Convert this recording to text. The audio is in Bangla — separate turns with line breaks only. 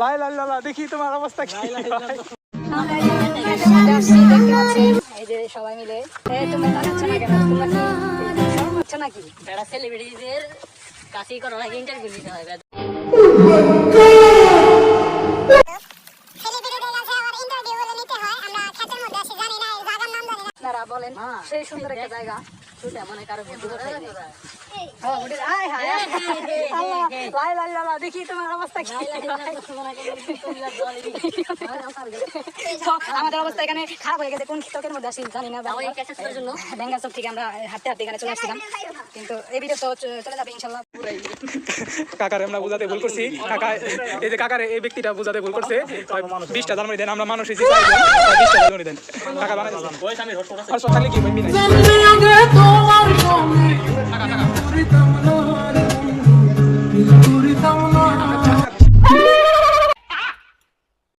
লাই লাই লালা দেখি তোমার অবস্থা কি
এই যে সবাই মিলে তুমি তাকাচ্ছ না কেন? তোমরা কি শরম হচ্ছে নাকি?
যারা সেলিব্রিটিদের কাছেই করো নাকি ইন্টারভিউ দিতে হয়
আপনারা বলেন সেই সুন্দর একটা জায়গা
মনে কারো
দেখি তোমার অবস্থা কি আমাদের অবস্থা এখানে খারাপ হয়ে গেছে কোন চোখের মধ্যে আসি জানি না ব্যাঙ্গা চোখ থেকে আমরা হাঁটতে হাঁটতে এখানে চলে আসছিলাম কিন্তু এই ভিডিও তো চলে যাবে ইনশাল্লাহ
কাকারে আমরা বোঝাতে ভুল করছি কাকা এই যে কাকারে এই ব্যক্তিটা বোঝাতে ভুল করছে 20টা জানুয়ারি দেন আমরা মানুষ এসে 20টা জানুয়ারি দেন কাকা বানাই আর সকালে কি বলবি না